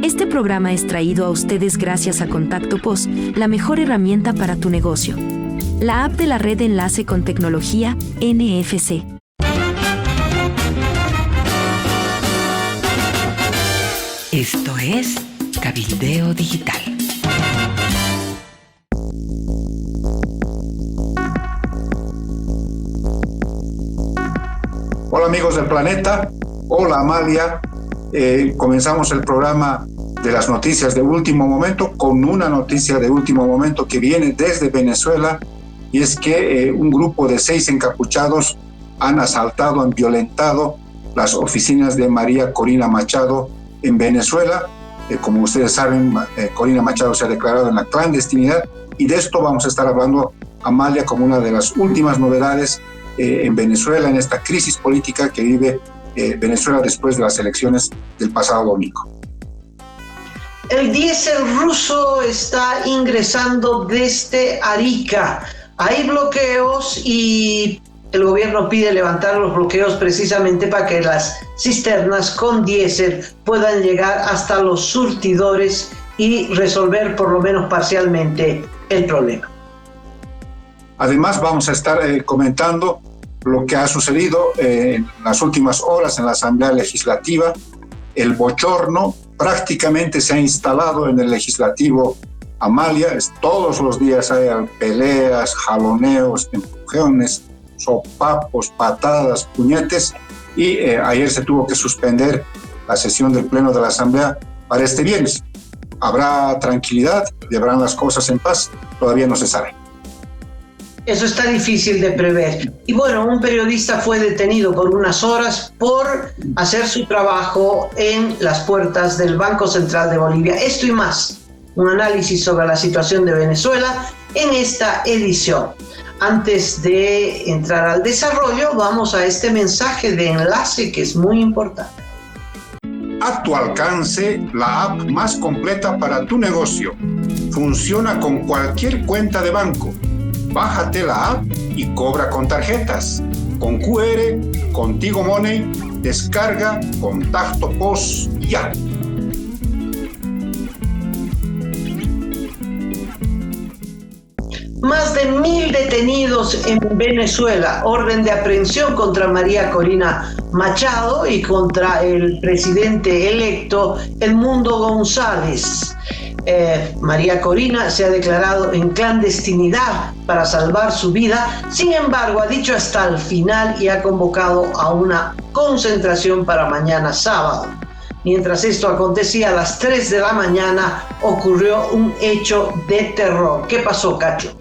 Este programa es traído a ustedes gracias a Contacto POS, la mejor herramienta para tu negocio. La app de la red de enlace con tecnología, NFC. Esto es Cabildeo Digital. Hola amigos del planeta, hola Amalia. Comenzamos el programa de las noticias de último momento con una noticia de último momento que viene desde Venezuela, y es que un grupo de 6 encapuchados han asaltado, han violentado las oficinas de María Corina Machado en Venezuela. Como ustedes saben, Corina Machado se ha declarado en la clandestinidad, y de esto vamos a estar hablando, Amalia, como una de las últimas novedades en Venezuela, en esta crisis política que vive Venezuela después de las elecciones del pasado domingo. El diésel ruso está ingresando desde Arica. Hay bloqueos y el gobierno pide levantar los bloqueos precisamente para que las cisternas con diésel puedan llegar hasta los surtidores y resolver por lo menos parcialmente el problema. Además, vamos a estar comentando lo que ha sucedido en las últimas horas en la Asamblea Legislativa. El bochorno prácticamente se ha instalado en el Legislativo, Amalia. Todos los días hay peleas, jaloneos, empujones, sopapos, patadas, puñetes, y ayer se tuvo que suspender la sesión del Pleno de la Asamblea para este viernes. ¿Habrá tranquilidad? ¿Llevarán las cosas en paz? Todavía no se sabe. Eso está difícil de prever. Y bueno, un periodista fue detenido por unas horas por hacer su trabajo en las puertas del Banco Central de Bolivia. Esto y más, un análisis sobre la situación de Venezuela en esta edición. Antes de entrar al desarrollo, vamos a este mensaje de enlace que es muy importante. A tu alcance, la app más completa para tu negocio. Funciona con cualquier cuenta de banco. Bájate la app y cobra con tarjetas, con QR, con Tigo Money. Descarga Contacto POS ya. Más de 1.000 detenidos en Venezuela. Orden de aprehensión contra María Corina Machado y contra el presidente electo Edmundo González. María Corina se ha declarado en clandestinidad para salvar su vida. Sin embargo, ha dicho hasta el final y ha convocado a una concentración para mañana sábado. Mientras esto acontecía, a las 3 de la mañana ocurrió un hecho de terror. ¿Qué pasó, Cacho?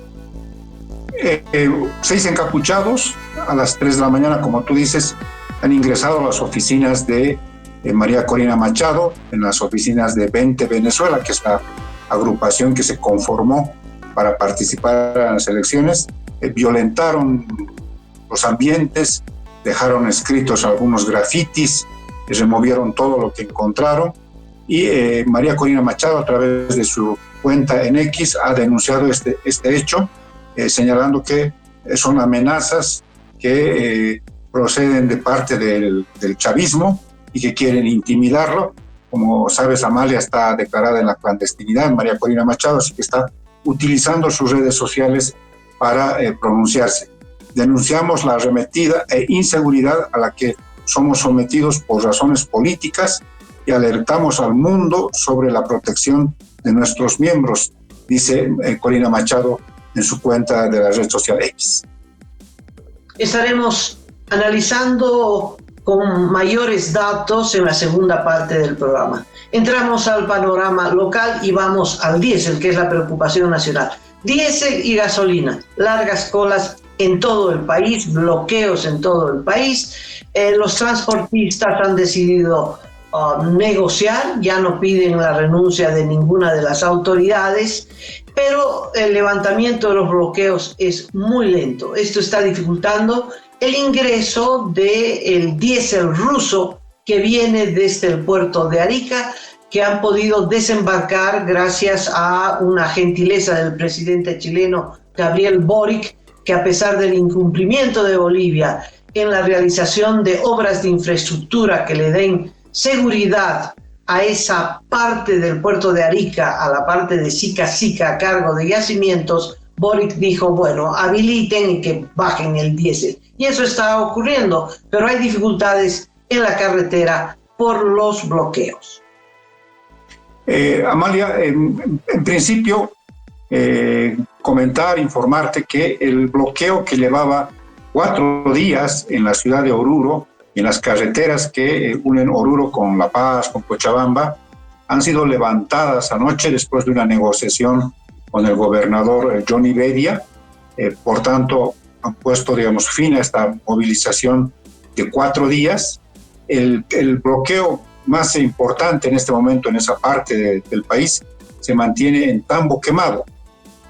6 encapuchados a las 3 de la mañana, como tú dices, han ingresado a las oficinas de María Corina Machado, en las oficinas de 20 Venezuela, que es la agrupación que se conformó para participar en las elecciones. Violentaron los ambientes, dejaron escritos algunos grafitis, removieron todo lo que encontraron, y María Corina Machado, a través de su cuenta en X, ha denunciado este hecho, señalando que son amenazas que proceden de parte del chavismo y que quieren intimidarlo. Como sabes, Amalia está declarada en la clandestinidad, María Corina Machado, así que está utilizando sus redes sociales para pronunciarse. Denunciamos la arremetida e inseguridad a la que somos sometidos por razones políticas y alertamos al mundo sobre la protección de nuestros miembros, dice Corina Machado en su cuenta de la red social X. Estaremos analizando con mayores datos en la segunda parte del programa. Entramos al panorama local y vamos al diésel, que es la preocupación nacional. Diésel y gasolina, largas colas en todo el país, bloqueos en todo el país. Los transportistas han decidido negociar, ya no piden la renuncia de ninguna de las autoridades, pero el levantamiento de los bloqueos es muy lento. Esto está dificultando el ingreso del diésel ruso que viene desde el puerto de Arica, que han podido desembarcar gracias a una gentileza del presidente chileno Gabriel Boric, que a pesar del incumplimiento de Bolivia en la realización de obras de infraestructura que le den seguridad a esa parte del puerto de Arica, a la parte de Sica a cargo de yacimientos, Boric dijo, bueno, habiliten y que bajen el diésel. Y eso está ocurriendo, pero hay dificultades en la carretera por los bloqueos. Amalia, en principio, informarte que el bloqueo que llevaba 4 días en la ciudad de Oruro, en las carreteras que unen Oruro con La Paz, con Cochabamba, han sido levantadas anoche después de una negociación con el gobernador Johnny Bedia. Por tanto, han puesto, fin a esta movilización de 4 días. El bloqueo más importante en este momento en esa parte del país se mantiene en Tambo Quemado,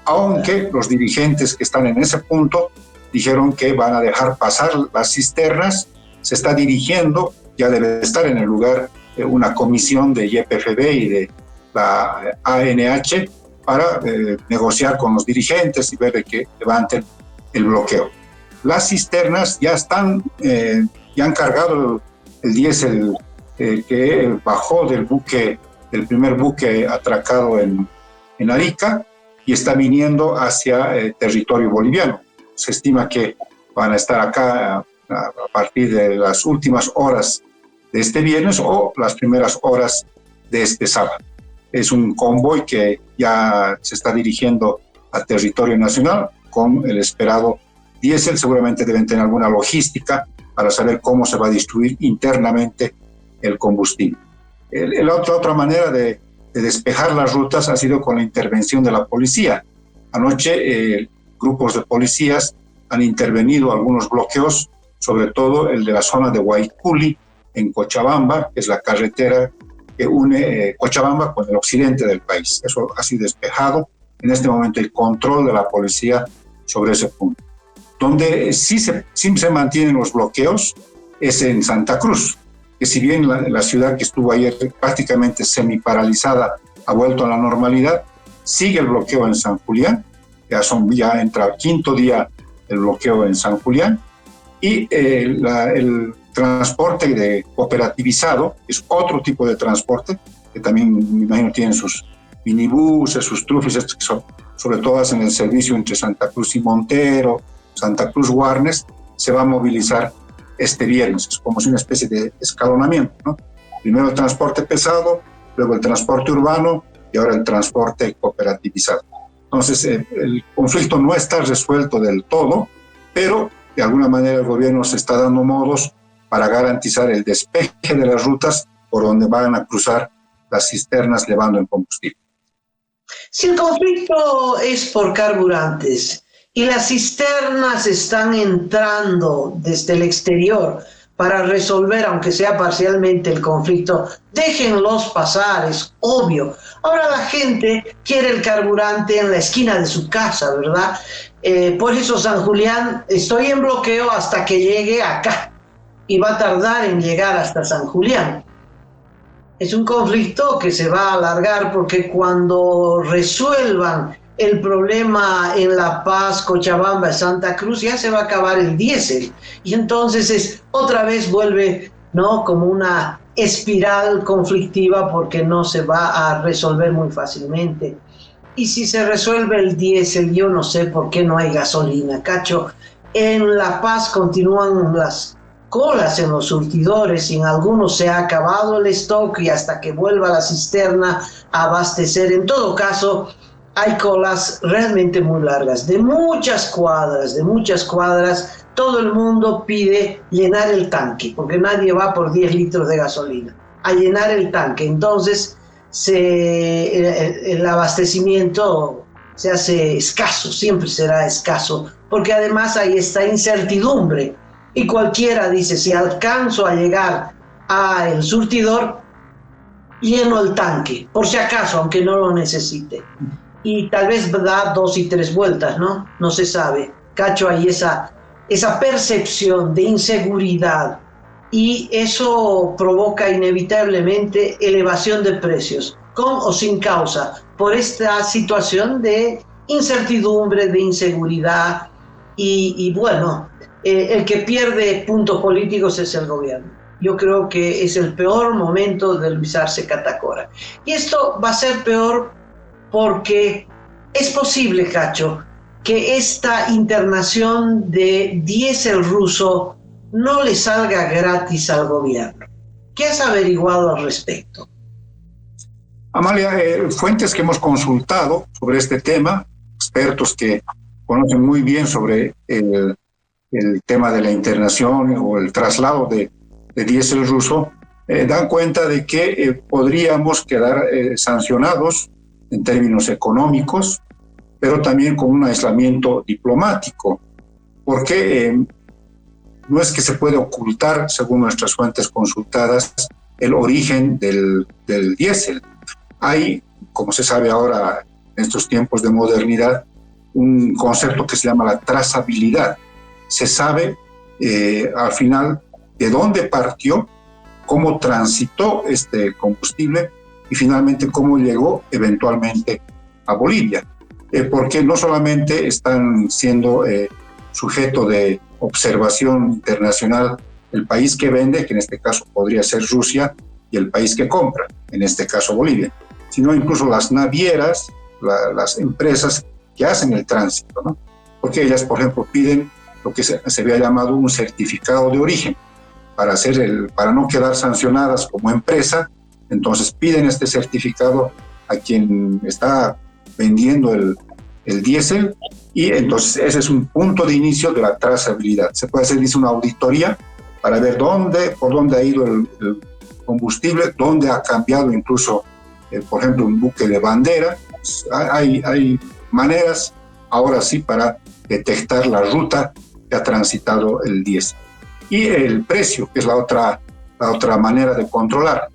aunque los dirigentes que están en ese punto dijeron que van a dejar pasar las cisternas. Se está dirigiendo, ya debe estar en el lugar, una comisión de YPFB y de la ANH para negociar con los dirigentes y ver de que levanten el bloqueo. Las cisternas ya están, ya han cargado el diésel que bajó del primer buque atracado en Arica y está viniendo hacia territorio boliviano. Se estima que van a estar acá a partir de las últimas horas de este viernes o las primeras horas de este sábado. Es un convoy que ya se está dirigiendo a territorio nacional con el esperado diésel. Seguramente deben tener alguna logística para saber cómo se va a distribuir internamente el combustible. La otra manera de despejar las rutas ha sido con la intervención de la policía. Anoche grupos de policías han intervenido algunos bloqueos, sobre todo el de la zona de Guayculi, en Cochabamba, que es la carretera que une Cochabamba con el occidente del país. Eso ha sido despejado. En este momento el control de la policía sobre ese punto. Donde sí se mantienen los bloqueos es en Santa Cruz, que si bien la ciudad que estuvo ayer prácticamente semiparalizada ha vuelto a la normalidad, sigue el bloqueo en San Julián. Ya entra el 5º día el bloqueo en San Julián. Y el transporte cooperativizado es otro tipo de transporte, que también me imagino tienen sus minibuses, sus trufis, que son, sobre todo hacen el servicio entre Santa Cruz y Montero, Santa Cruz Guarnes. Se va a movilizar este viernes, es como si una especie de escalonamiento, ¿no? Primero el transporte pesado, luego el transporte urbano y ahora el transporte cooperativizado. Entonces el conflicto no está resuelto del todo, pero de alguna manera el gobierno se está dando modos para garantizar el despeje de las rutas por donde van a cruzar las cisternas llevando el combustible. Si el conflicto es por carburantes y las cisternas están entrando desde el exterior para resolver, aunque sea parcialmente, el conflicto, déjenlos pasar, es obvio. Ahora la gente quiere el carburante en la esquina de su casa, ¿verdad? Por eso San Julián, estoy en bloqueo hasta que llegue acá y va a tardar en llegar hasta San Julián. Es un conflicto que se va a alargar porque cuando resuelvan el problema en La Paz, Cochabamba, Santa Cruz, ya se va a acabar el diésel. Y entonces otra vez vuelve, ¿no?, como una espiral conflictiva porque no se va a resolver muy fácilmente. Y si se resuelve el diésel, yo no sé por qué no hay gasolina, Cacho. En La Paz continúan las colas en los surtidores y en algunos se ha acabado el stock y hasta que vuelva la cisterna a abastecer. En todo caso, hay colas realmente muy largas, de muchas cuadras. Todo el mundo pide llenar el tanque, porque nadie va por 10 litros de gasolina, a llenar el tanque. Entonces, el abastecimiento se hace escaso, siempre será escaso, porque además hay esta incertidumbre. Y cualquiera dice, si alcanzo a llegar al surtidor, lleno el tanque, por si acaso, aunque no lo necesite. Y tal vez da 2 y 3 vueltas, ¿no? No se sabe. Cacho, hay esa percepción de inseguridad y eso provoca inevitablemente elevación de precios, con o sin causa, por esta situación de incertidumbre, de inseguridad y bueno, el que pierde puntos políticos es el gobierno. yo creo que es el peor momento de Luis Arce Catacora. Y esto va a ser peor porque es posible, Cacho, que esta internación de diésel ruso no le salga gratis al gobierno. ¿Qué has averiguado al respecto? Amalia, fuentes que hemos consultado sobre este tema, expertos que conocen muy bien sobre el tema de la internación o el traslado de diésel ruso, dan cuenta de que podríamos quedar sancionados en términos económicos, pero también con un aislamiento diplomático, porque no es que se puede ocultar, según nuestras fuentes consultadas, el origen del diésel. Hay, como se sabe ahora en estos tiempos de modernidad, un concepto que se llama la trazabilidad. Se sabe al final de dónde partió, cómo transitó este combustible y finalmente cómo llegó eventualmente a Bolivia. Porque no solamente están siendo sujeto de observación internacional el país que vende, que en este caso podría ser Rusia, y el país que compra, en este caso Bolivia, sino incluso las navieras, las empresas que hacen el tránsito, ¿no? Porque ellas, por ejemplo, piden lo que se había llamado un certificado de origen para no quedar sancionadas como empresa. Entonces piden este certificado a quien está vendiendo el diésel, y entonces ese es un punto de inicio de la trazabilidad. Se puede hacer, dice, una auditoría para ver por dónde ha ido el combustible, dónde ha cambiado incluso, por ejemplo, un buque de bandera. Hay maneras ahora sí para detectar la ruta que ha transitado el diésel. Y el precio, que es la otra manera de controlar.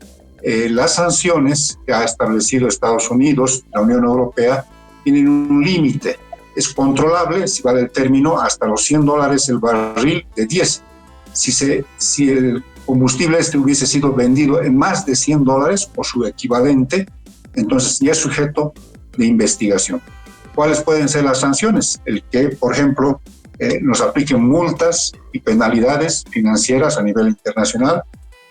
Las sanciones que ha establecido Estados Unidos, la Unión Europea, tienen un límite. Es controlable, si vale el término, hasta los $100 el barril de diésel. Si el combustible hubiese sido vendido en más de $100 o su equivalente, entonces ya es sujeto de investigación. ¿Cuáles pueden ser las sanciones? El que, por ejemplo, nos apliquen multas y penalidades financieras a nivel internacional,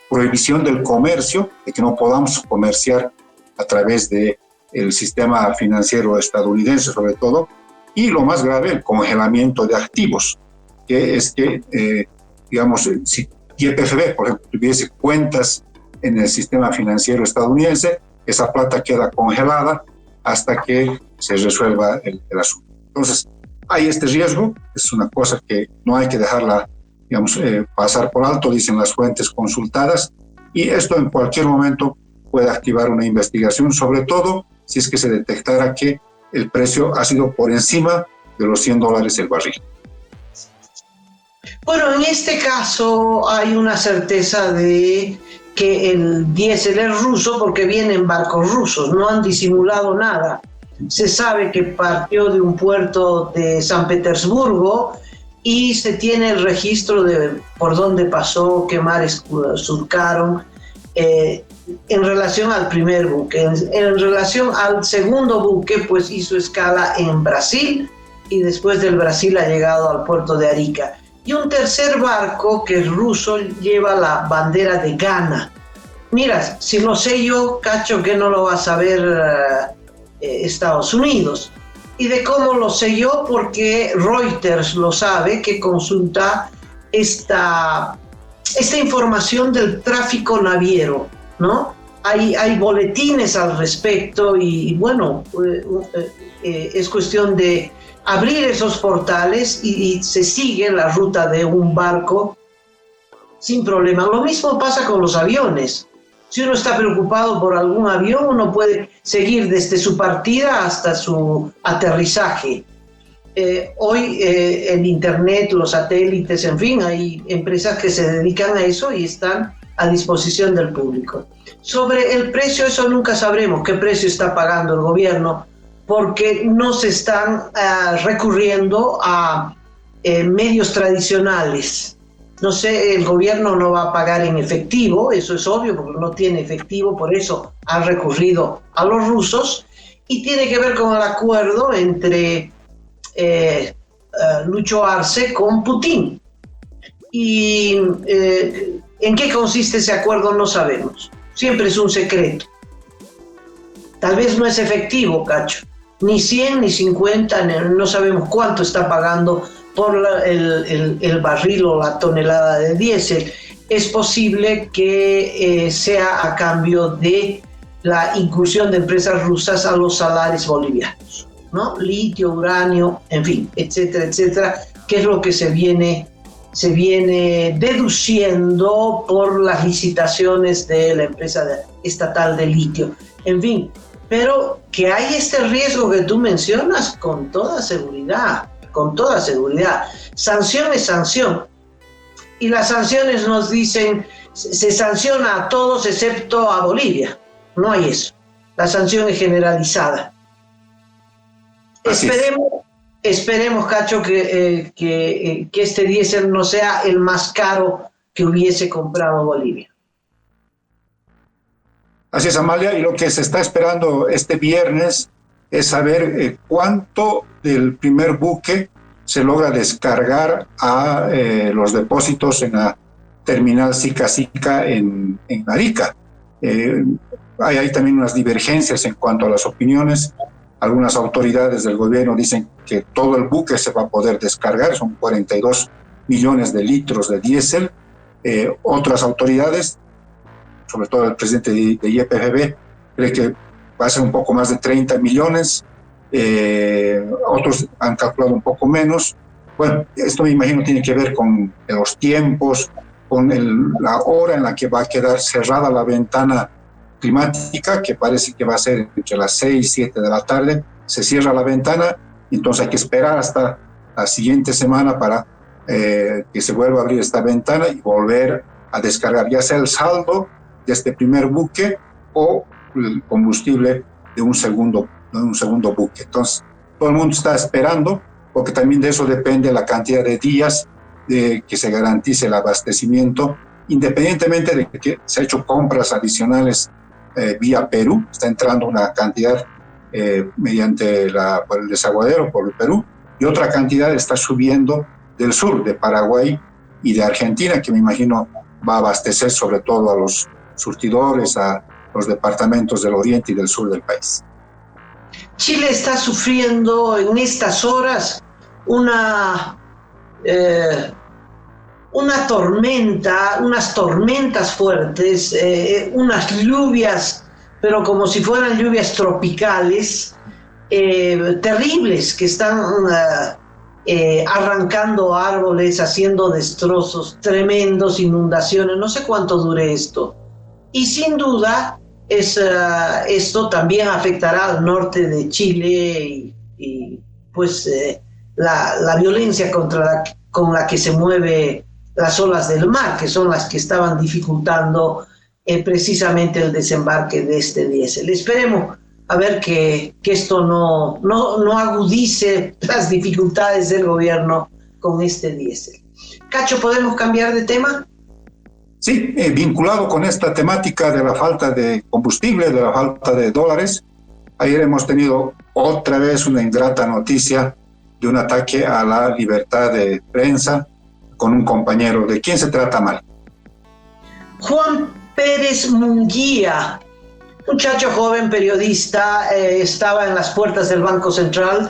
prohibición del comercio, de que no podamos comerciar a través del sistema financiero estadounidense sobre todo, y lo más grave, el congelamiento de activos, que es que, digamos, si YPFB, por ejemplo, tuviese cuentas en el sistema financiero estadounidense, esa plata queda congelada hasta que se resuelva el asunto. Entonces, hay este riesgo, es una cosa que no hay que dejarla, digamos, pasar por alto, dicen las fuentes consultadas, y esto en cualquier momento puede activar una investigación, sobre todo si es que se detectara que el precio ha sido por encima de los $100 el barril. Bueno, en este caso hay una certeza de que el diésel es ruso porque viene en barcos rusos, no han disimulado nada. Se sabe que partió de un puerto de San Petersburgo y se tiene el registro de por dónde pasó, qué mares surcaron, en relación al primer buque. En relación al segundo buque, pues hizo escala en Brasil y después del Brasil ha llegado al puerto de Arica. Y un tercer barco, que es ruso, lleva la bandera de Ghana. Mira, si lo sé yo, Cacho, que no lo va a saber Estados Unidos. ¿Y de cómo lo sé yo? Porque Reuters lo sabe, que consulta esta información del tráfico naviero, ¿no? Hay boletines al respecto y bueno, es cuestión de abrir esos portales y se sigue la ruta de un barco sin problema. Lo mismo pasa con los aviones. Si uno está preocupado por algún avión, uno puede seguir desde su partida hasta su aterrizaje. Hoy en Internet, los satélites, en fin, hay empresas que se dedican a eso y están a disposición del público. Sobre el precio, eso nunca sabremos qué precio está pagando el gobierno, porque no se están recurriendo a medios tradicionales. No sé, el gobierno no va a pagar en efectivo, eso es obvio, porque no tiene efectivo, por eso ha recurrido a los rusos, y tiene que ver con el acuerdo entre Lucho Arce con Putin. Y ¿En qué consiste ese acuerdo? No sabemos. Siempre es un secreto. Tal vez no es efectivo, Cacho. Ni 100, ni 50, no sabemos cuánto está pagando por el barril o la tonelada de diésel. Es posible que sea a cambio de la incursión de empresas rusas a los salares bolivianos, ¿no? Litio, uranio, en fin, etcétera, etcétera, que es lo que se viene deduciendo por las licitaciones de la empresa estatal de litio. En fin, pero que hay este riesgo que tú mencionas con toda seguridad, con toda seguridad. Sanción es sanción. Y las sanciones nos dicen, se sanciona a todos excepto a Bolivia. No hay eso. La sanción es generalizada. Esperemos, Cacho, que este diésel no sea el más caro que hubiese comprado Bolivia. Así es, Amalia, y lo que se está esperando este viernes es saber cuánto del primer buque se logra descargar a los depósitos en la terminal Sica en Arica. Hay también unas divergencias en cuanto a las opiniones. Algunas autoridades del gobierno dicen que todo el buque se va a poder descargar, son 42 millones de litros de diésel. Otras autoridades, sobre todo el presidente de YPFB, cree que va a ser un poco más de 30 millones. Otros han calculado un poco menos. Bueno, esto me imagino tiene que ver con los tiempos, con la hora en la que va a quedar cerrada la ventana climática, que parece que va a ser entre las 6 y 7 de la tarde. Se cierra la ventana, entonces hay que esperar hasta la siguiente semana para que se vuelva a abrir esta ventana y volver a descargar ya sea el saldo de este primer buque o el combustible de un segundo buque. Entonces, todo el mundo está esperando, porque también de eso depende la cantidad de días de que se garantice el abastecimiento, independientemente de que se ha hecho compras adicionales vía Perú. Está entrando una cantidad mediante por el desaguadero, por el Perú, y otra cantidad está subiendo del sur, de Paraguay y de Argentina, que me imagino va a abastecer sobre todo a los surtidores, a los departamentos del oriente y del sur del país. Chile está sufriendo en estas horas una tormenta, unas tormentas fuertes, unas lluvias, pero como si fueran lluvias tropicales, terribles, que están arrancando árboles, haciendo destrozos tremendos, inundaciones. No sé cuánto dure esto. Y sin duda, esto también afectará al norte de Chile y pues la violencia con la que se mueve las olas del mar, que son las que estaban dificultando precisamente el desembarque de este diésel. Esperemos a ver que esto no agudice las dificultades del gobierno con este diésel. Cacho, ¿podemos cambiar de tema? Sí, vinculado con esta temática de la falta de combustible, de la falta de dólares, ayer hemos tenido otra vez una ingrata noticia de un ataque a la libertad de prensa con un compañero. ¿De quién se trata, Mal? Juan Pérez Munguía, muchacho joven periodista, estaba en las puertas del Banco Central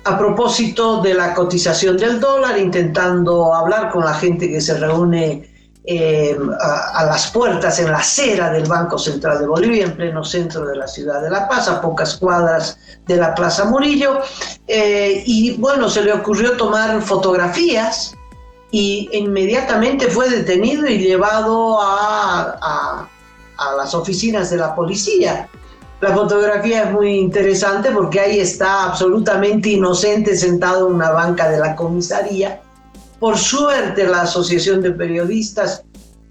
a propósito de la cotización del dólar, intentando hablar con la gente que se reúne a las puertas, en la acera del Banco Central de Bolivia, en pleno centro de la ciudad de La Paz, a pocas cuadras de la Plaza Murillo, y bueno, se le ocurrió tomar fotografías y inmediatamente fue detenido y llevado a las oficinas de la policía. La fotografía es muy interesante porque ahí está absolutamente inocente sentado en una banca de la comisaría. Por suerte, la Asociación de Periodistas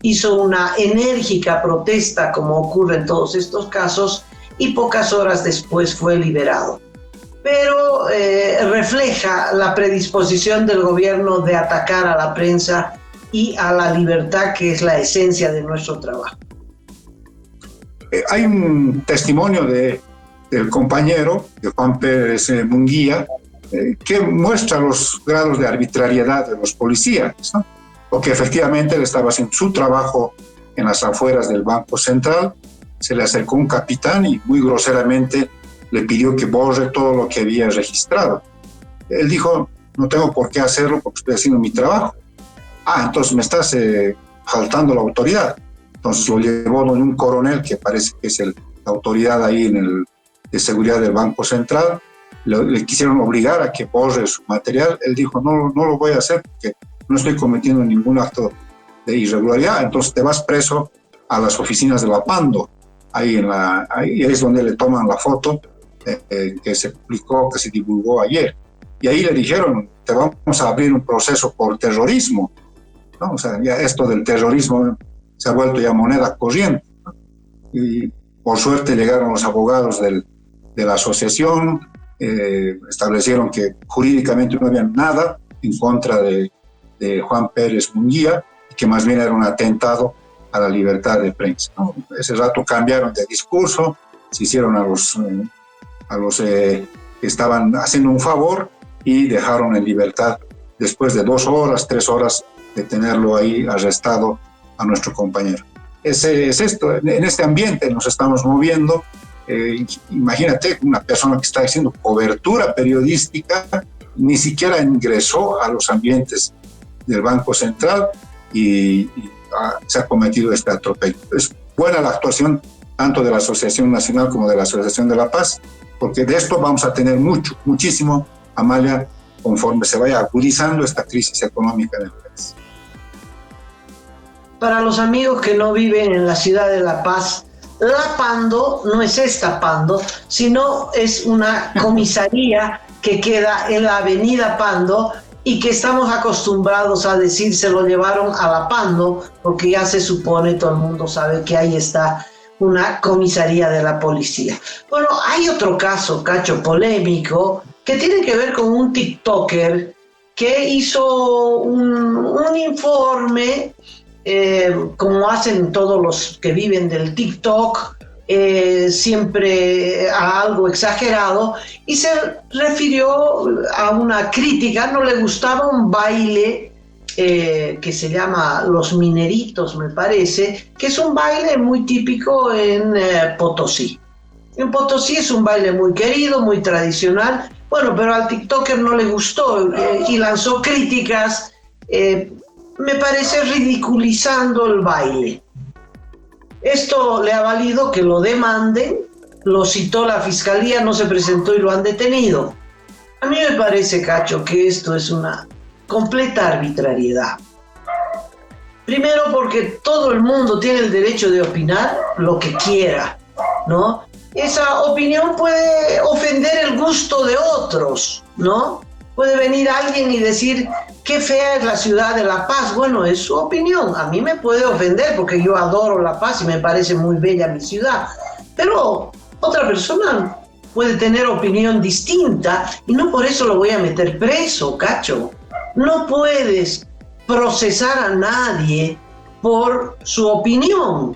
hizo una enérgica protesta, como ocurre en todos estos casos, y pocas horas después fue liberado. Pero refleja la predisposición del gobierno de atacar a la prensa y a la libertad, que es la esencia de nuestro trabajo. Hay un testimonio del compañero, de Juan Pérez Munguía, que muestra los grados de arbitrariedad de los policías, ¿no? porque efectivamente él estaba haciendo su trabajo en las afueras del Banco Central. Se le acercó un capitán y muy groseramente le pidió que borre todo lo que había registrado. Él dijo, no tengo por qué hacerlo porque estoy haciendo mi trabajo. Entonces me estás faltando la autoridad. Entonces lo llevó donde un coronel que parece que es la autoridad ahí de seguridad del Banco Central. Le quisieron obligar a que borre su material. Él dijo, no lo voy a hacer porque no estoy cometiendo ningún acto de irregularidad. Entonces te vas preso a las oficinas de la Pando. Ahí es donde le toman la foto que se publicó, que se divulgó ayer. Y ahí le dijeron, te vamos a abrir un proceso por terrorismo, ¿no? O sea, ya esto del terrorismo se ha vuelto ya moneda corriente, ¿no? Y por suerte llegaron los abogados de la asociación, establecieron que jurídicamente no había nada en contra de Juan Pérez Munguía, y que más bien era un atentado a la libertad de prensa, ¿no? Ese rato cambiaron de discurso, se hicieron a los que estaban haciendo un favor y dejaron en libertad después de 2 horas, 3 horas de tenerlo ahí arrestado a nuestro compañero. Es esto, en este ambiente nos estamos moviendo. Imagínate una persona que está haciendo cobertura periodística, ni siquiera ingresó a los ambientes del Banco Central y se ha cometido este atropello. Es buena la actuación tanto de la Asociación Nacional como de la Asociación de La Paz, porque de esto vamos a tener muchísimo, Amalia, conforme se vaya agudizando esta crisis económica en el país. Para los amigos que no viven en la ciudad de La Paz, la Pando no es esta Pando, sino es una comisaría que queda en la avenida Pando y que estamos acostumbrados a decir se lo llevaron a la Pando, porque ya se supone, todo el mundo sabe que ahí está una comisaría de la policía. Bueno, hay otro caso, Cacho, polémico, que tiene que ver con un TikToker que hizo un informe, como hacen todos los que viven del TikTok, siempre a algo exagerado, y se refirió a una crítica. No le gustaba un baile que se llama Los Mineritos, me parece, que es un baile muy típico en Potosí. En Potosí es un baile muy querido, muy tradicional. Bueno, pero al TikToker no le gustó y lanzó críticas, me parece ridiculizando el baile. Esto le ha valido que lo demanden, lo citó la fiscalía, no se presentó y lo han detenido. A mí me parece, Cacho, que esto es una completa arbitrariedad. Primero porque todo el mundo tiene el derecho de opinar lo que quiera, ¿no? Esa opinión puede ofender el gusto de otros, ¿no? Puede venir alguien y decir, qué fea es la ciudad de La Paz. Bueno, es su opinión. A mí me puede ofender porque yo adoro La Paz y me parece muy bella mi ciudad. Pero otra persona puede tener opinión distinta y no por eso lo voy a meter preso, Cacho. No puedes procesar a nadie por su opinión.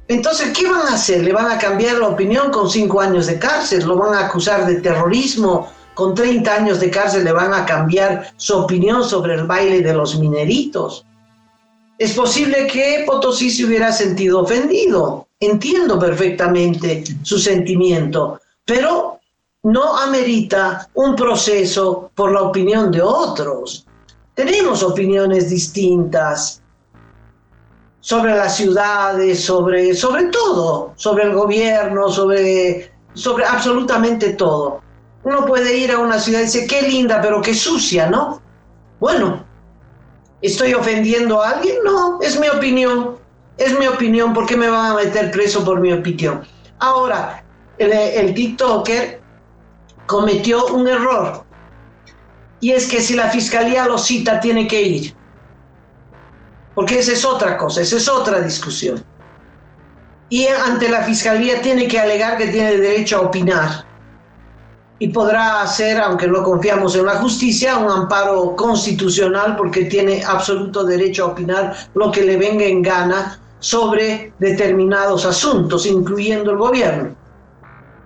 Entonces, ¿qué van a hacer? ¿Le van a cambiar la opinión con 5 años de cárcel? ¿Lo van a acusar de terrorismo? ¿Con 30 años de cárcel le van a cambiar su opinión sobre el baile de los mineritos? Es posible que Potosí se hubiera sentido ofendido. Entiendo perfectamente su sentimiento, pero no amerita un proceso por la opinión de otros. Tenemos opiniones distintas sobre las ciudades, sobre todo, sobre el gobierno, sobre absolutamente todo. Uno puede ir a una ciudad y decir, qué linda, pero qué sucia, ¿no? Bueno, ¿estoy ofendiendo a alguien? No, es mi opinión. Es mi opinión, ¿por qué me van a meter preso por mi opinión? Ahora, el TikToker cometió un error. Y es que si la fiscalía lo cita, tiene que ir. Porque esa es otra cosa, esa es otra discusión. Y ante la fiscalía tiene que alegar que tiene derecho a opinar. Y podrá hacer, aunque no confiamos en la justicia, un amparo constitucional porque tiene absoluto derecho a opinar lo que le venga en gana sobre determinados asuntos, incluyendo el gobierno.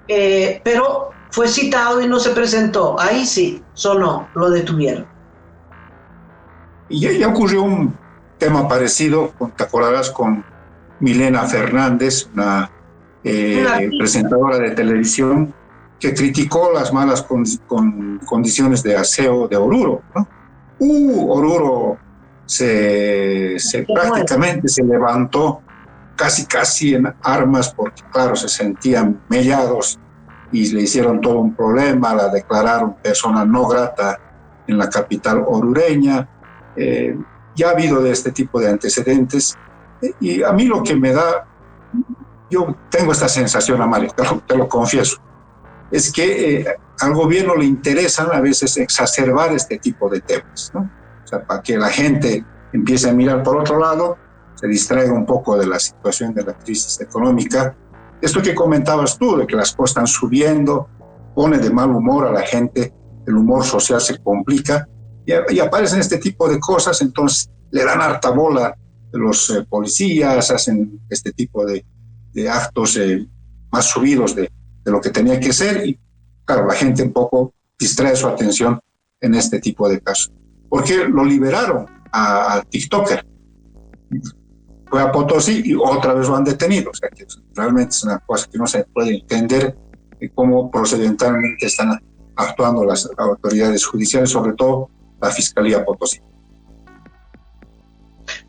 Pero fue citado y no se presentó. Ahí sí, sonó, lo detuvieron. Y ya ocurrió un tema parecido, te acordarás, con Milena Fernández, una presentadora de televisión, que criticó las malas condiciones de aseo de Oruro, ¿no? Oruro prácticamente se levantó casi en armas porque, claro, se sentían mellados y le hicieron todo un problema, la declararon persona no grata en la capital orureña. Ya ha habido de este tipo de antecedentes y a mí lo que me da, yo tengo esta sensación, Amalia, te lo confieso, es que al gobierno le interesan a veces exacerbar este tipo de temas, ¿no? O sea, para que la gente empiece a mirar por otro lado, se distraiga un poco de la situación de la crisis económica. Esto que comentabas tú, de que las cosas están subiendo, pone de mal humor a la gente, el humor social se complica y aparecen este tipo de cosas, entonces le dan harta bola los policías, hacen este tipo de actos más subidos de lo que tenía que ser y, claro, la gente un poco distrae su atención en este tipo de casos. Porque lo liberaron al TikToker. Fue a Potosí y otra vez lo han detenido. O sea, que realmente es una cosa que no se puede entender cómo procedimentalmente están actuando las autoridades judiciales, sobre todo la Fiscalía Potosí.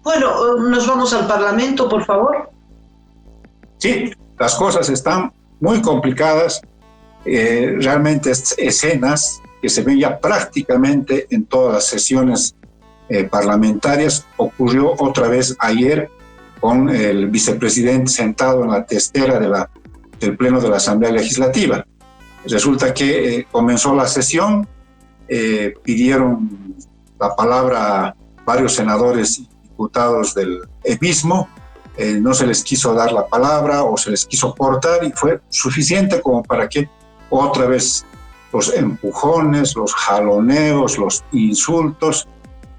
Bueno, nos vamos al Parlamento, por favor. Sí, las cosas están muy complicadas. Realmente escenas que se ven ya prácticamente en todas las sesiones parlamentarias. Ocurrió otra vez ayer con el vicepresidente sentado en la testera del Pleno de la Asamblea Legislativa. Resulta que comenzó la sesión, pidieron la palabra varios senadores y diputados del evismo, no se les quiso dar la palabra o se les quiso cortar y fue suficiente como para que otra vez los empujones, los jaloneos, los insultos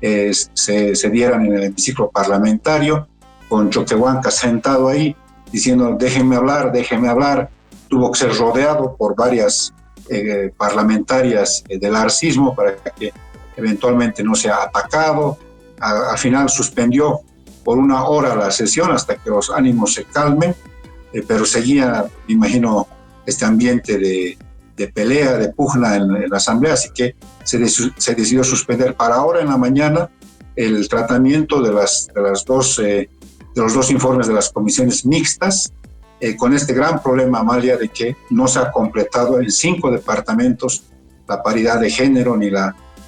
se dieran en el hemiciclo parlamentario, con Choquehuanca sentado ahí diciendo déjenme hablar. Tuvo que ser rodeado por varias parlamentarias del arcismo para que eventualmente no sea atacado. Al final suspendió por 1 hora la sesión hasta que los ánimos se calmen, pero seguía, me imagino, este ambiente de pelea, de pugna en la Asamblea, así que se decidió suspender para ahora en la mañana el tratamiento de los dos informes de las comisiones mixtas, con este gran problema, Amalia, de que no se ha completado en 5 departamentos la paridad de género ni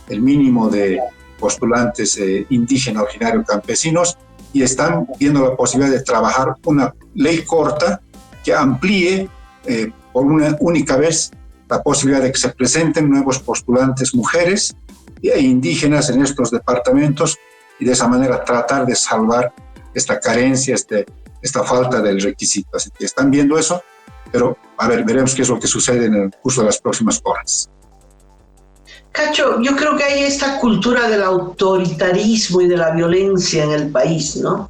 el mínimo de postulantes indígenas, originarios, campesinos, y están viendo la posibilidad de trabajar una ley corta que amplíe por una única vez la posibilidad de que se presenten nuevos postulantes mujeres e indígenas en estos departamentos y de esa manera tratar de salvar esta carencia, esta falta del requisito. Así que están viendo eso, pero a ver, veremos qué es lo que sucede en el curso de las próximas horas. Cacho, yo creo que hay esta cultura del autoritarismo y de la violencia en el país, ¿no?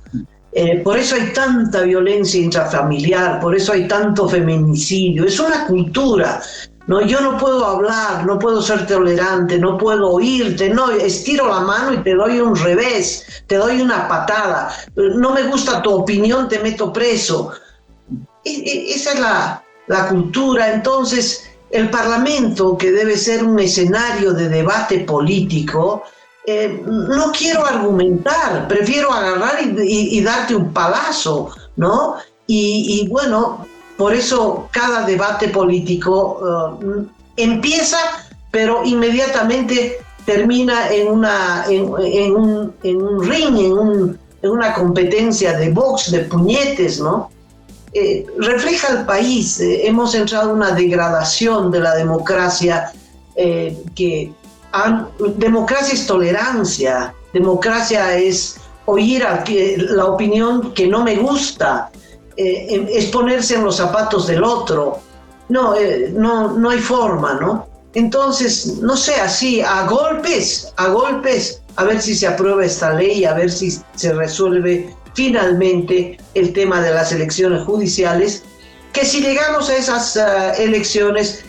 Por eso hay tanta violencia intrafamiliar, por eso hay tanto feminicidio. Es una cultura, ¿no? Yo no puedo hablar, no puedo ser tolerante, no puedo oírte, no, estiro la mano y te doy un revés, te doy una patada. No me gusta tu opinión, te meto preso. Esa es la cultura. Entonces, el Parlamento, que debe ser un escenario de debate político, no quiero argumentar, prefiero agarrar y darte un palazo, ¿no? Y bueno, por eso cada debate político empieza, pero inmediatamente termina en un ring, en una competencia de box, de puñetes, ¿no? Refleja el país. Hemos entrado en una degradación de la democracia. Democracia es tolerancia, democracia es oír la opinión que no me gusta, es ponerse en los zapatos del otro. No hay forma, ¿no? Entonces, no sé, así, a golpes, a ver si se aprueba esta ley, a ver si se resuelve finalmente el tema de las elecciones judiciales, que si llegamos a esas elecciones,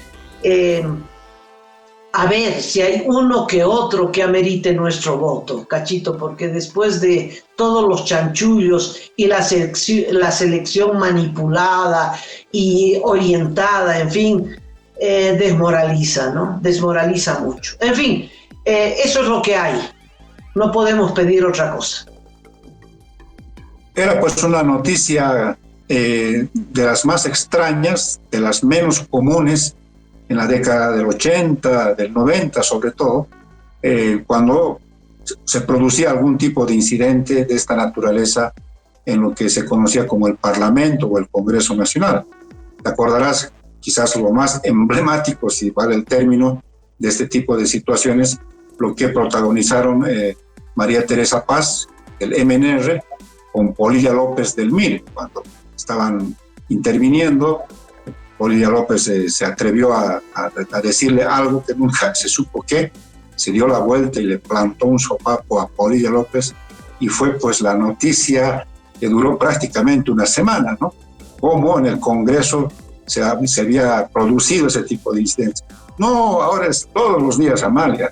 a ver si hay uno que otro que amerite nuestro voto, Cachito, porque después de todos los chanchullos y la selección manipulada y orientada, en fin, desmoraliza, ¿no? Desmoraliza mucho. En fin, eso es lo que hay. No podemos pedir otra cosa. Era pues una noticia de las más extrañas, de las menos comunes en la década del 80, del 90 sobre todo, cuando se producía algún tipo de incidente de esta naturaleza en lo que se conocía como el Parlamento o el Congreso Nacional. Te acordarás, quizás lo más emblemático, si vale el término, de este tipo de situaciones, lo que protagonizaron María Teresa Paz, del MNR, con Polilla López del MIR, cuando estaban interviniendo. Polilla López se atrevió a decirle algo que nunca se supo qué, se dio la vuelta y le plantó un sopapo a Polilla López, y fue pues la noticia que duró prácticamente una semana, ¿no? Cómo en el Congreso se había producido ese tipo de incidentes. No, ahora es todos los días, Amalia.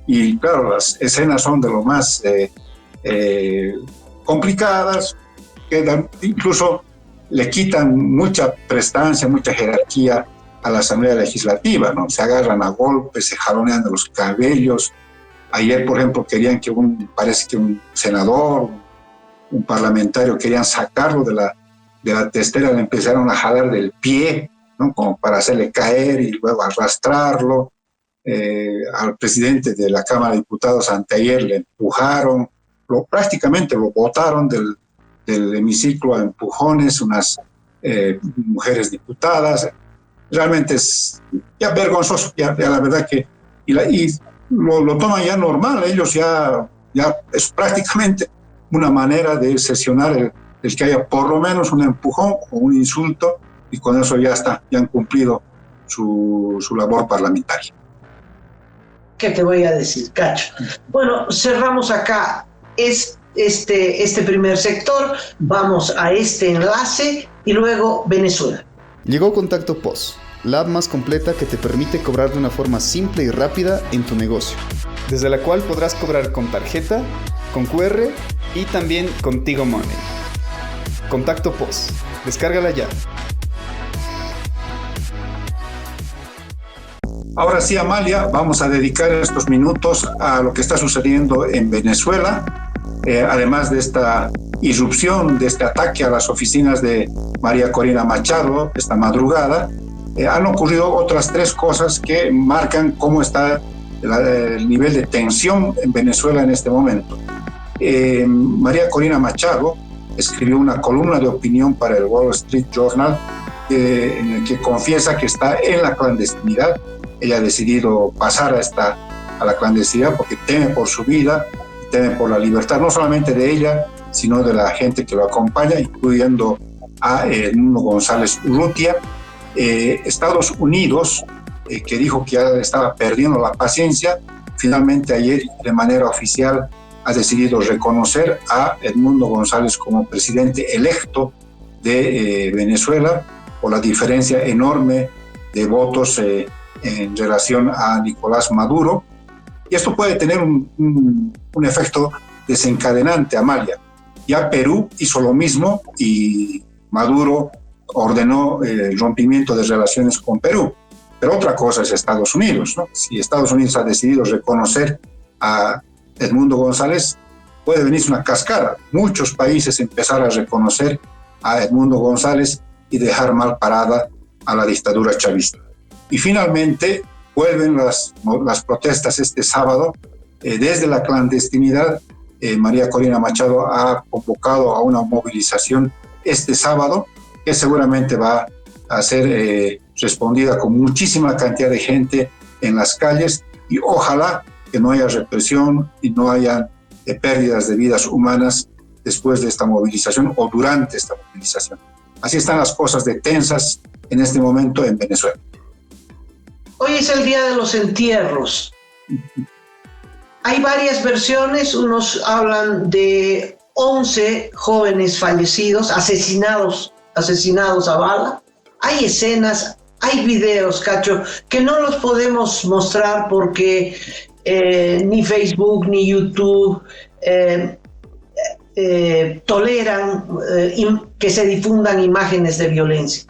Y claro, las escenas son de lo más complicadas, que incluso le quitan mucha prestancia, mucha jerarquía a la Asamblea Legislativa, ¿no? Se agarran a golpes, se jalonean de los cabellos. Ayer, por ejemplo, querían que parece que un senador, un parlamentario, querían sacarlo de la testera, le empezaron a jalar del pie, ¿no? Como para hacerle caer y luego arrastrarlo. Al presidente de la Cámara de Diputados anteayer le empujaron, prácticamente lo botaron del hemiciclo a empujones, unas mujeres diputadas. Realmente es ya vergonzoso, ya la verdad que, y lo toman ya normal. Ellos ya es prácticamente una manera de sesionar el que haya por lo menos un empujón o un insulto, y con eso ya han cumplido su labor parlamentaria. ¿Qué te voy a decir, Cacho? Bueno, cerramos acá este primer sector, vamos a este enlace y luego Venezuela. Llegó Contacto POS, la app más completa que te permite cobrar de una forma simple y rápida en tu negocio, desde la cual podrás cobrar con tarjeta, con QR y también con Tigo Money. Contacto POS, descárgala ya. Ahora sí, Amalia, vamos a dedicar estos minutos a lo que está sucediendo en Venezuela. Además de esta irrupción, de este ataque a las oficinas de María Corina Machado esta madrugada, han ocurrido otras 3 cosas que marcan cómo está el nivel de tensión en Venezuela en este momento. María Corina Machado escribió una columna de opinión para el Wall Street Journal en el que confiesa que está en la clandestinidad. Ella ha decidido pasar a la clandestinidad porque teme por su vida, teme por la libertad, no solamente de ella, sino de la gente que lo acompaña, incluyendo a Edmundo González Urrutia. Estados Unidos, que dijo que ya estaba perdiendo la paciencia, finalmente ayer de manera oficial ha decidido reconocer a Edmundo González como presidente electo de Venezuela, por la diferencia enorme de votos en relación a Nicolás Maduro. Y esto puede tener un efecto desencadenante, Amalia. Ya Perú hizo lo mismo y Maduro ordenó el rompimiento de relaciones con Perú. Pero otra cosa es Estados Unidos, ¿no? Si Estados Unidos ha decidido reconocer a Edmundo González, puede venirse una cascada. Muchos países empezar a reconocer a Edmundo González y dejar mal parada a la dictadura chavista. Y finalmente vuelven las protestas este sábado. Desde la clandestinidad, María Corina Machado ha convocado a una movilización este sábado, que seguramente va a ser respondida con muchísima cantidad de gente en las calles, y ojalá que no haya represión y no haya pérdidas de vidas humanas después de esta movilización o durante esta movilización. Así están las cosas de tensas en este momento en Venezuela. Hoy es el día de los entierros. Hay varias versiones, unos hablan de 11 jóvenes fallecidos, asesinados a bala. Hay escenas hay videos, Cacho, que no los podemos mostrar porque ni Facebook ni YouTube toleran que se difundan imágenes de violencia.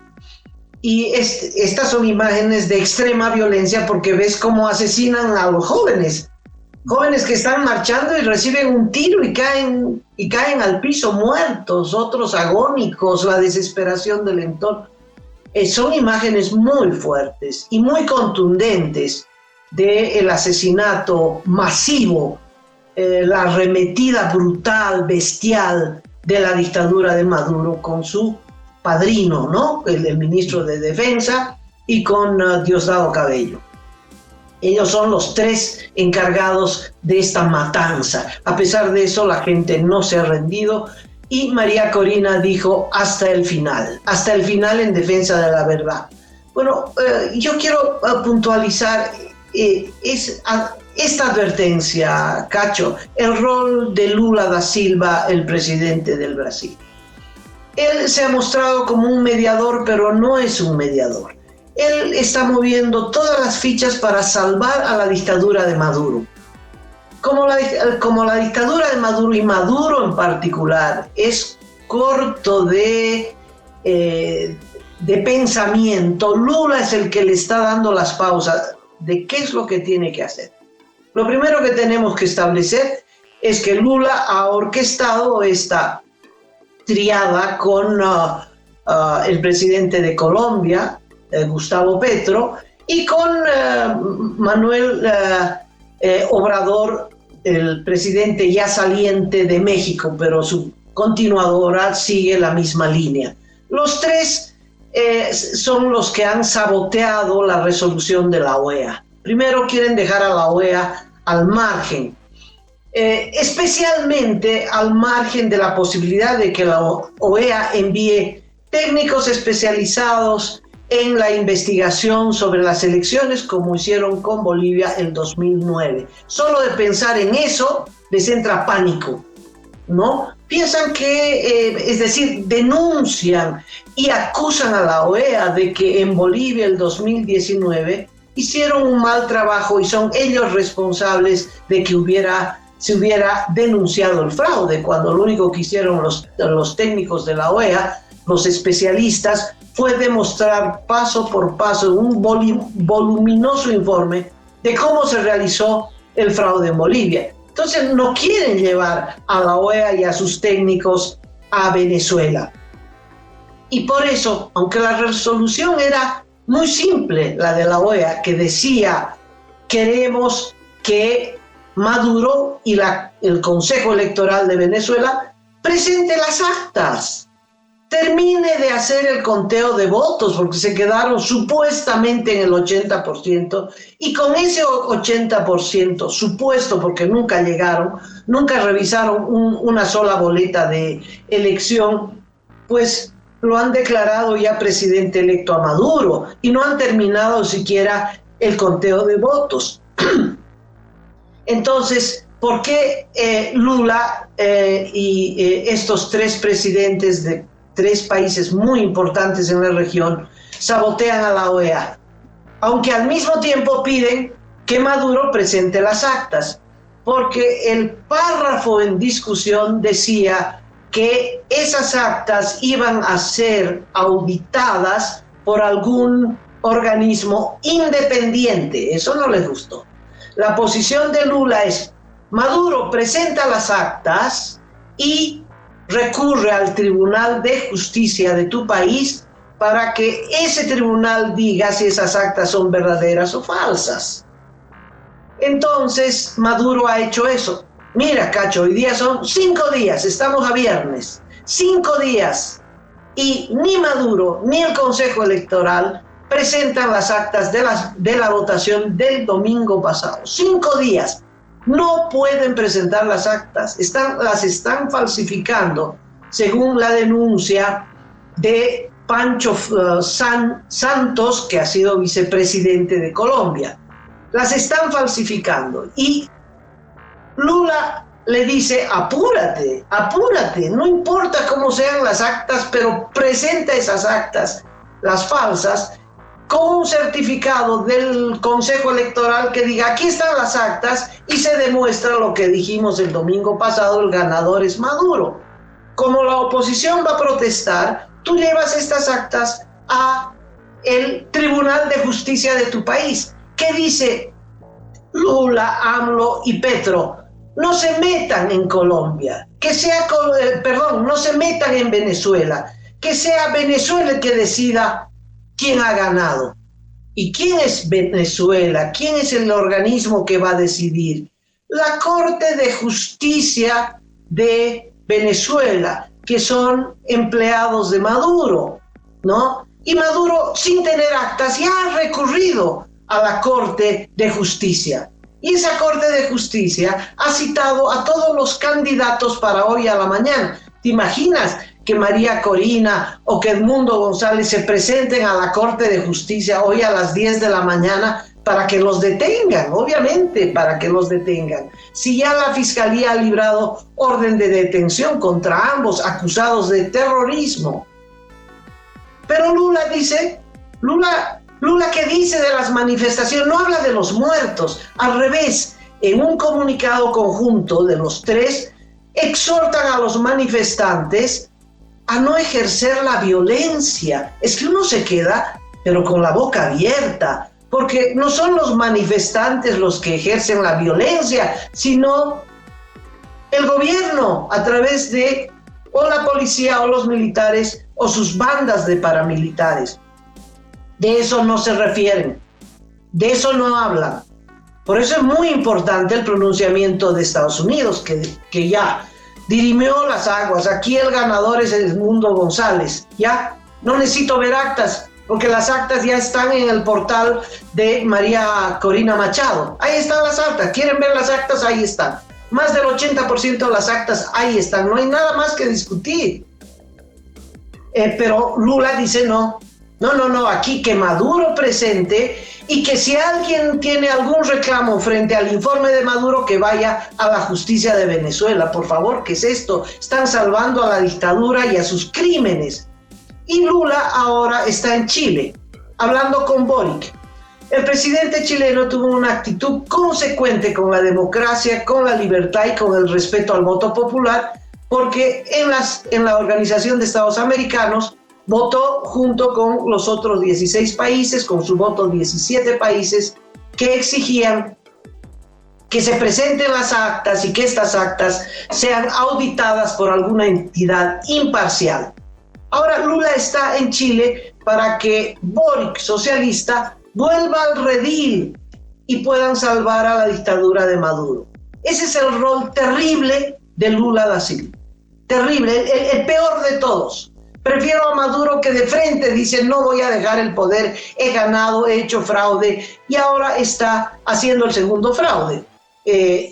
Y estas son imágenes de extrema violencia porque ves cómo asesinan a los jóvenes que están marchando y reciben un tiro y caen al piso muertos, otros agónicos, la desesperación del entorno. Son imágenes muy fuertes y muy contundentes del asesinato masivo, la arremetida brutal, bestial de la dictadura de Maduro con su padrino, ¿no? El ministro de Defensa, y con Diosdado Cabello. Ellos son los tres encargados de esta matanza. A pesar de eso, la gente no se ha rendido y María Corina dijo hasta el final en defensa de la verdad. Bueno, yo quiero puntualizar esta advertencia, Cacho, el rol de Lula da Silva, el presidente del Brasil. Él se ha mostrado como un mediador, pero no es un mediador. Él está moviendo todas las fichas para salvar a la dictadura de Maduro. Como la dictadura de Maduro, y Maduro en particular, es corto de pensamiento, Lula es el que le está dando las pausas de qué es lo que tiene que hacer. Lo primero que tenemos que establecer es que Lula ha orquestado esta triada con el presidente de Colombia, Gustavo Petro, y con Manuel Obrador, el presidente ya saliente de México, pero su continuadora sigue la misma línea. Los tres son los que han saboteado la resolución de la OEA. Primero quieren dejar a la OEA al margen, especialmente al margen de la posibilidad de que la OEA envíe técnicos especializados en la investigación sobre las elecciones, como hicieron con Bolivia en 2009. Solo de pensar en eso les entra pánico, ¿no? Piensan que, es decir, denuncian y acusan a la OEA de que en Bolivia el 2019 hicieron un mal trabajo y son ellos responsables de que se hubiera denunciado el fraude, cuando lo único que hicieron los técnicos de la OEA, los especialistas, fue demostrar paso por paso un voluminoso informe de cómo se realizó el fraude en Bolivia. Entonces no quieren llevar a la OEA y a sus técnicos a Venezuela. Y por eso, aunque la resolución era muy simple, la de la OEA, que decía queremos que Maduro y el Consejo Electoral de Venezuela presente las actas, termine de hacer el conteo de votos, porque se quedaron supuestamente en el 80%, y con ese 80% supuesto, porque nunca llegaron, nunca revisaron una sola boleta de elección, pues lo han declarado ya presidente electo a Maduro, y no han terminado siquiera el conteo de votos. Entonces, ¿por qué Lula y estos tres presidentes de tres países muy importantes en la región sabotean a la OEA? Aunque al mismo tiempo piden que Maduro presente las actas, porque el párrafo en discusión decía que esas actas iban a ser auditadas por algún organismo independiente. Eso no les gustó. La posición de Lula es: Maduro presenta las actas y recurre al Tribunal de Justicia de tu país para que ese tribunal diga si esas actas son verdaderas o falsas. Entonces Maduro ha hecho eso. Mira, Cacho, hoy día son 5 días, estamos a viernes, 5 días, y ni Maduro ni el Consejo Electoral presentan las actas de la votación del domingo pasado. 5 días. No pueden presentar las actas, las están falsificando, según la denuncia de Pancho Santos, que ha sido vicepresidente de Colombia. Las están falsificando y Lula le dice: apúrate, apúrate, no importa cómo sean las actas, pero presenta esas actas, las falsas, con un certificado del Consejo Electoral que diga, aquí están las actas, y se demuestra lo que dijimos el domingo pasado, el ganador es Maduro. Como la oposición va a protestar, tú llevas estas actas a el Tribunal de Justicia de tu país. ¿Qué dice Lula, AMLO y Petro? No se metan en Colombia, no se metan en Venezuela, que sea Venezuela el que decida quién ha ganado. ¿Y quién es Venezuela? ¿Quién es el organismo que va a decidir? La Corte de Justicia de Venezuela, que son empleados de Maduro, ¿no? Y Maduro, sin tener actas, ya ha recurrido a la Corte de Justicia. Y esa Corte de Justicia ha citado a todos los candidatos para hoy a la mañana. ¿Te imaginas que María Corina o que Edmundo González se presenten a la Corte de Justicia hoy a las 10 de la mañana para que los detengan? Obviamente, para que los detengan. Si ya la Fiscalía ha librado orden de detención contra ambos acusados de terrorismo. Pero Lula ¿qué dice de las manifestaciones? No habla de los muertos. Al revés, en un comunicado conjunto de los tres, exhortan a los manifestantes a no ejercer la violencia. Es que uno se queda, pero con la boca abierta, porque no son los manifestantes los que ejercen la violencia, sino el gobierno a través de o la policía o los militares o sus bandas de paramilitares. De eso no se refieren, de eso no hablan. Por eso es muy importante el pronunciamiento de Estados Unidos, que ya dirimió las aguas. Aquí el ganador es Edmundo González, ¿ya? No necesito ver actas, porque las actas ya están en el portal de María Corina Machado. Ahí están las actas. ¿Quieren ver las actas? Ahí están. Más del 80% de las actas ahí están. No hay nada más que discutir. Pero Lula dice no, aquí que Maduro presente, y que si alguien tiene algún reclamo frente al informe de Maduro, que vaya a la justicia de Venezuela. Por favor, ¿qué es esto? Están salvando a la dictadura y a sus crímenes. Y Lula ahora está en Chile, hablando con Boric. El presidente chileno tuvo una actitud consecuente con la democracia, con la libertad y con el respeto al voto popular, porque en la Organización de Estados Americanos votó junto con los otros 16 países, con su voto 17 países, que exigían que se presenten las actas y que estas actas sean auditadas por alguna entidad imparcial. Ahora Lula está en Chile para que Boric, socialista, vuelva al redil y puedan salvar a la dictadura de Maduro. Ese es el rol terrible de Lula da Silva. Terrible, el peor de todos. Prefiero a Maduro, que de frente dice no voy a dejar el poder, he ganado, he hecho fraude, y ahora está haciendo el segundo fraude,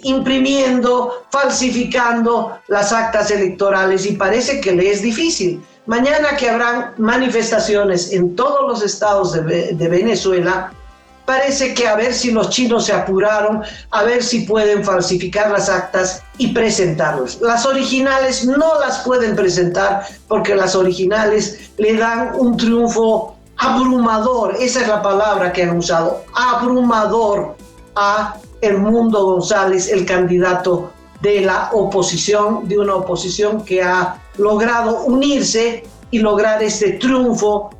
imprimiendo, falsificando las actas electorales, y parece que le es difícil. Mañana, que habrán manifestaciones en todos los estados de Venezuela, parece que a ver si los chinos se apuraron, a ver si pueden falsificar las actas y presentarlas. Las originales no las pueden presentar, porque las originales le dan un triunfo abrumador, esa es la palabra que han usado, abrumador, a Edmundo González, el candidato de la oposición, de una oposición que ha logrado unirse y lograr este triunfo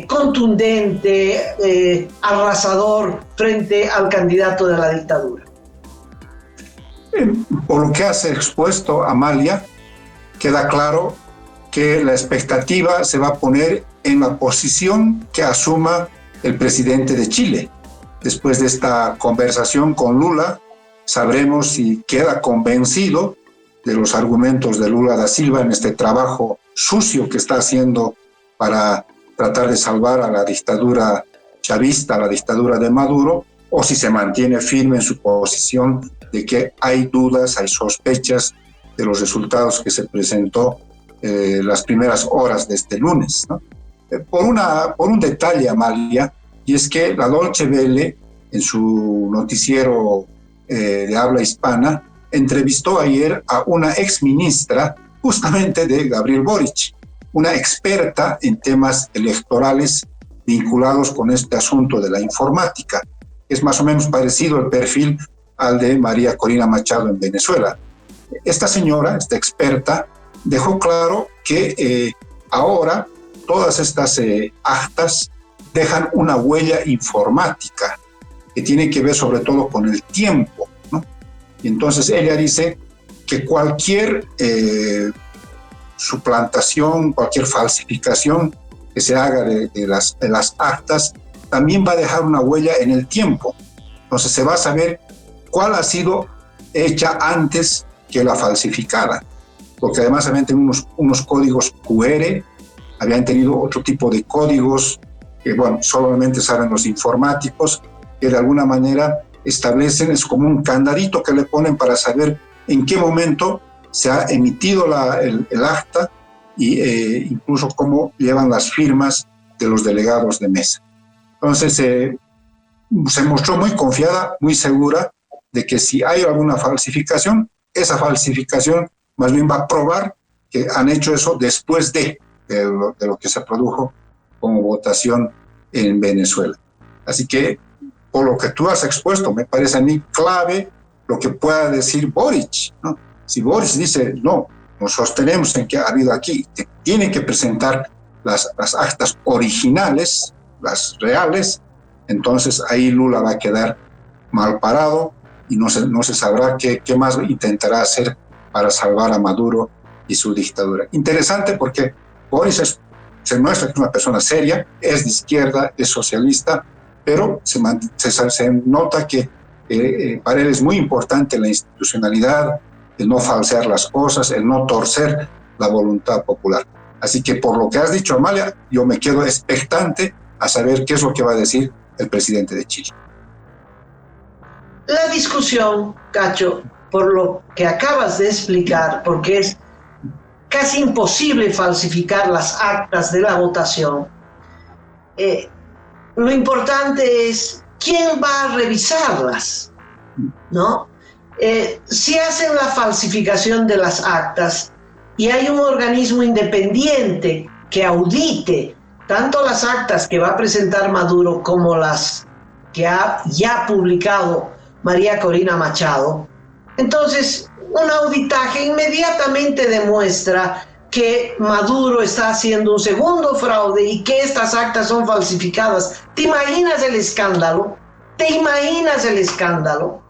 contundente, arrasador frente al candidato de la dictadura. Por lo que has expuesto, Amalia, queda claro que la expectativa se va a poner en la posición que asuma el presidente de Chile. Después de esta conversación con Lula, sabremos si queda convencido de los argumentos de Lula da Silva en este trabajo sucio que está haciendo para tratar de salvar a la dictadura chavista, a la dictadura de Maduro, o si se mantiene firme en su posición de que hay dudas, hay sospechas de los resultados que se presentó las primeras horas de este lunes, ¿no? Por un detalle, Amalia, y es que la Deutsche Welle, en su noticiero de habla hispana, entrevistó ayer a una exministra justamente de Gabriel Boric, una experta en temas electorales vinculados con este asunto de la informática. Es más o menos parecido el perfil al de María Corina Machado en Venezuela. Esta señora, esta experta, dejó claro que ahora todas estas actas dejan una huella informática que tiene que ver sobre todo con el tiempo, ¿no? Y entonces ella dice que cualquier suplantación, cualquier falsificación que se haga de las actas también va a dejar una huella en el tiempo. Entonces se va a saber cuál ha sido hecha antes que la falsificada, porque además habían tenido unos códigos QR, habían tenido otro tipo de códigos que, bueno, solamente saben los informáticos, que de alguna manera establecen, es como un candadito que le ponen para saber en qué momento se ha emitido el acta y incluso cómo llevan las firmas de los delegados de mesa. Entonces se mostró muy confiada, muy segura de que si hay alguna falsificación, esa falsificación más bien va a probar que han hecho eso después de lo que se produjo como votación en Venezuela. Así que, por lo que tú has expuesto, me parece a mí clave lo que pueda decir Boric, ¿no? Si Boric dice, no, nos sostenemos en que ha habido aquí, que tienen que presentar las actas originales, las reales, entonces ahí Lula va a quedar mal parado y no se sabrá qué más intentará hacer para salvar a Maduro y su dictadura. Interesante porque Boric se muestra que es una persona seria, es de izquierda, es socialista, pero se nota que para él es muy importante la institucionalidad, el no falsear las cosas, el no torcer la voluntad popular. Así que por lo que has dicho, Amalia, yo me quedo expectante a saber qué es lo que va a decir el presidente de Chile. La discusión, Cacho, por lo que acabas de explicar, porque es casi imposible falsificar las actas de la votación, lo importante es quién va a revisarlas, ¿no? Si hacen la falsificación de las actas y hay un organismo independiente que audite tanto las actas que va a presentar Maduro como las que ha ya publicado María Corina Machado, entonces un auditaje inmediatamente demuestra que Maduro está haciendo un segundo fraude y que estas actas son falsificadas. ¿Te imaginas el escándalo? ¿Te imaginas el escándalo?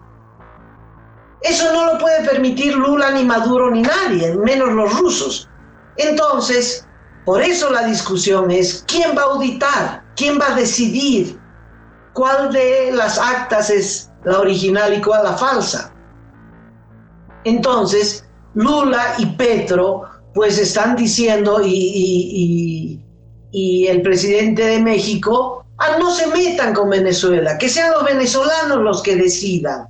Eso no lo puede permitir Lula, ni Maduro, ni nadie, menos los rusos. Entonces, por eso la discusión es quién va a auditar, quién va a decidir cuál de las actas es la original y cuál la falsa. Entonces, Lula y Petro pues están diciendo, y el presidente de México, no se metan con Venezuela, que sean los venezolanos los que decidan,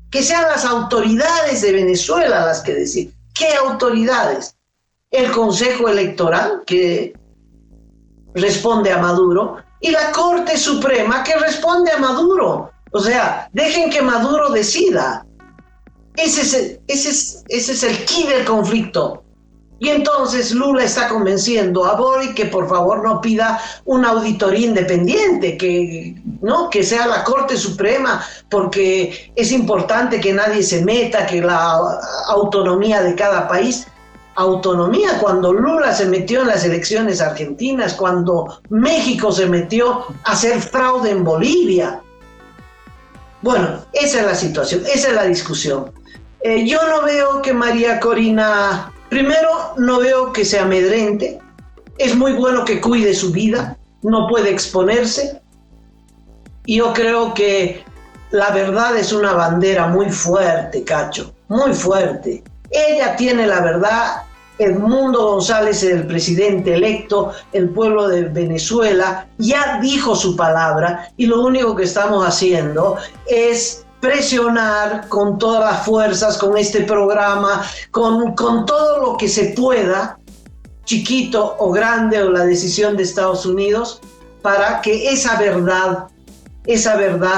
que sean las autoridades de Venezuela las que deciden. ¿Qué autoridades? El Consejo Electoral, que responde a Maduro, y la Corte Suprema, que responde a Maduro. O sea, dejen que Maduro decida. Ese es el quid del conflicto. Y entonces Lula está convenciendo a Boric que por favor no pida una auditoría independiente, que sea la Corte Suprema, porque es importante que nadie se meta, que la autonomía de cada país. Autonomía cuando Lula se metió en las elecciones argentinas, cuando México se metió a hacer fraude en Bolivia. Bueno, esa es la situación, esa es la discusión. Yo no veo que María Corina, primero, no veo que se amedrente. Es muy bueno que cuide su vida, no puede exponerse. Y yo creo que la verdad es una bandera muy fuerte, Cacho, muy fuerte. Ella tiene la verdad. Edmundo González, el presidente electo, el pueblo de Venezuela, ya dijo su palabra y lo único que estamos haciendo es presionar con todas las fuerzas, con este programa, con todo lo que se pueda, chiquito o grande, o la decisión de Estados Unidos, para que esa verdad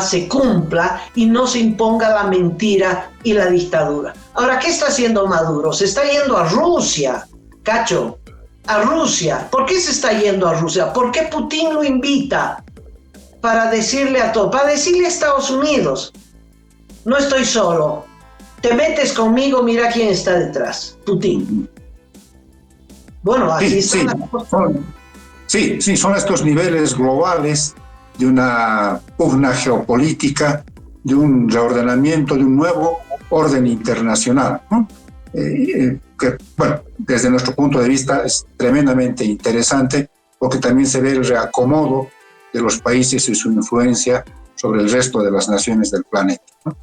se cumpla y no se imponga la mentira y la dictadura. Ahora, ¿qué está haciendo Maduro? Se está yendo a Rusia, Cacho, a Rusia. ¿Por qué se está yendo a Rusia? ¿Por qué Putin lo invita? Para decirle a todo, para decirle a Estados Unidos, no estoy solo, te metes conmigo, mira quién está detrás, Putin. Bueno, así son las cosas. Sí, son estos niveles globales de una pugna geopolítica, de un reordenamiento, de un nuevo orden internacional, ¿no? Que, bueno, desde nuestro punto de vista es tremendamente interesante porque también se ve el reacomodo de los países y su influencia sobre el resto de las naciones del planeta, ¿no?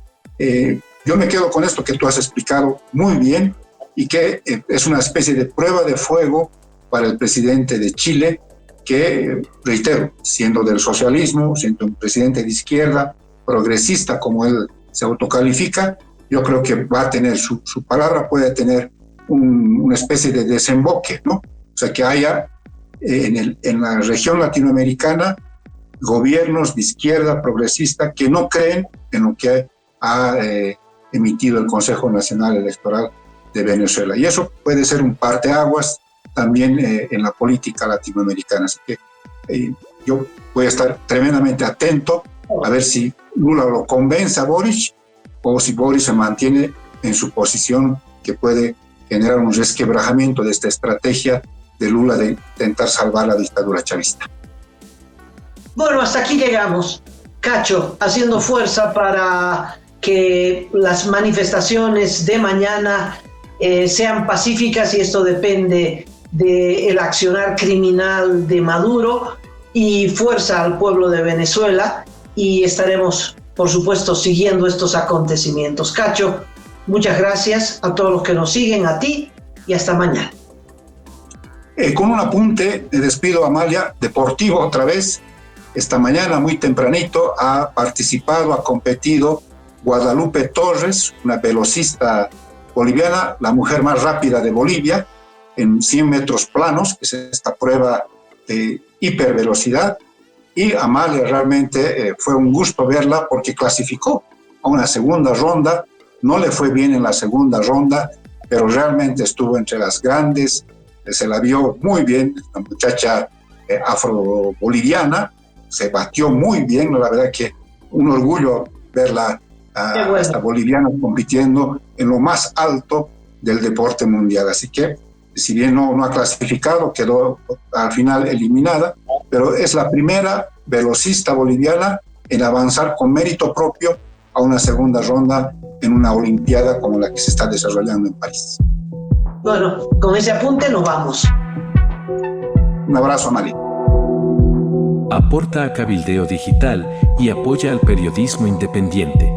Yo me quedo con esto que tú has explicado muy bien y que es una especie de prueba de fuego para el presidente de Chile, que, reitero, siendo del socialismo, siendo un presidente de izquierda, progresista como él se autocalifica, yo creo que va a tener, su palabra puede tener una especie de desemboque, ¿no? O sea, que haya en la región latinoamericana gobiernos de izquierda progresista que no creen en lo que ha emitido el Consejo Nacional Electoral de Venezuela. Y eso puede ser un parteaguas también en la política latinoamericana. Así que yo voy a estar tremendamente atento a ver si Lula lo convence a Boric o si Boric se mantiene en su posición, que puede generar un resquebrajamiento de esta estrategia de Lula de intentar salvar la dictadura chavista. Bueno, hasta aquí llegamos. Cacho, haciendo fuerza para que las manifestaciones de mañana sean pacíficas, y esto depende del accionar criminal de Maduro, y fuerza al pueblo de Venezuela, y estaremos, por supuesto, siguiendo estos acontecimientos. Cacho, muchas gracias a todos los que nos siguen, a ti, y hasta mañana. Con un apunte, me despido, Amalia, deportivo otra vez. Esta mañana, muy tempranito, ha participado, ha competido Guadalupe Torres, una velocista boliviana, la mujer más rápida de Bolivia, en 100 metros planos, que es esta prueba de hipervelocidad. Y Amalia, realmente fue un gusto verla porque clasificó a una segunda ronda. No le fue bien en la segunda ronda, pero realmente estuvo entre las grandes. Se la vio muy bien, la muchacha afro-boliviana, se batió muy bien. La verdad que un orgullo verla a esta boliviana compitiendo en lo más alto del deporte mundial. Así que, si bien no ha clasificado, quedó al final eliminada, pero es la primera velocista boliviana en avanzar con mérito propio a una segunda ronda en una olimpiada como la que se está desarrollando en París. Bueno, con ese apunte nos vamos. Un abrazo, Mari. Aporta a Cabildeo Digital y apoya al periodismo independiente.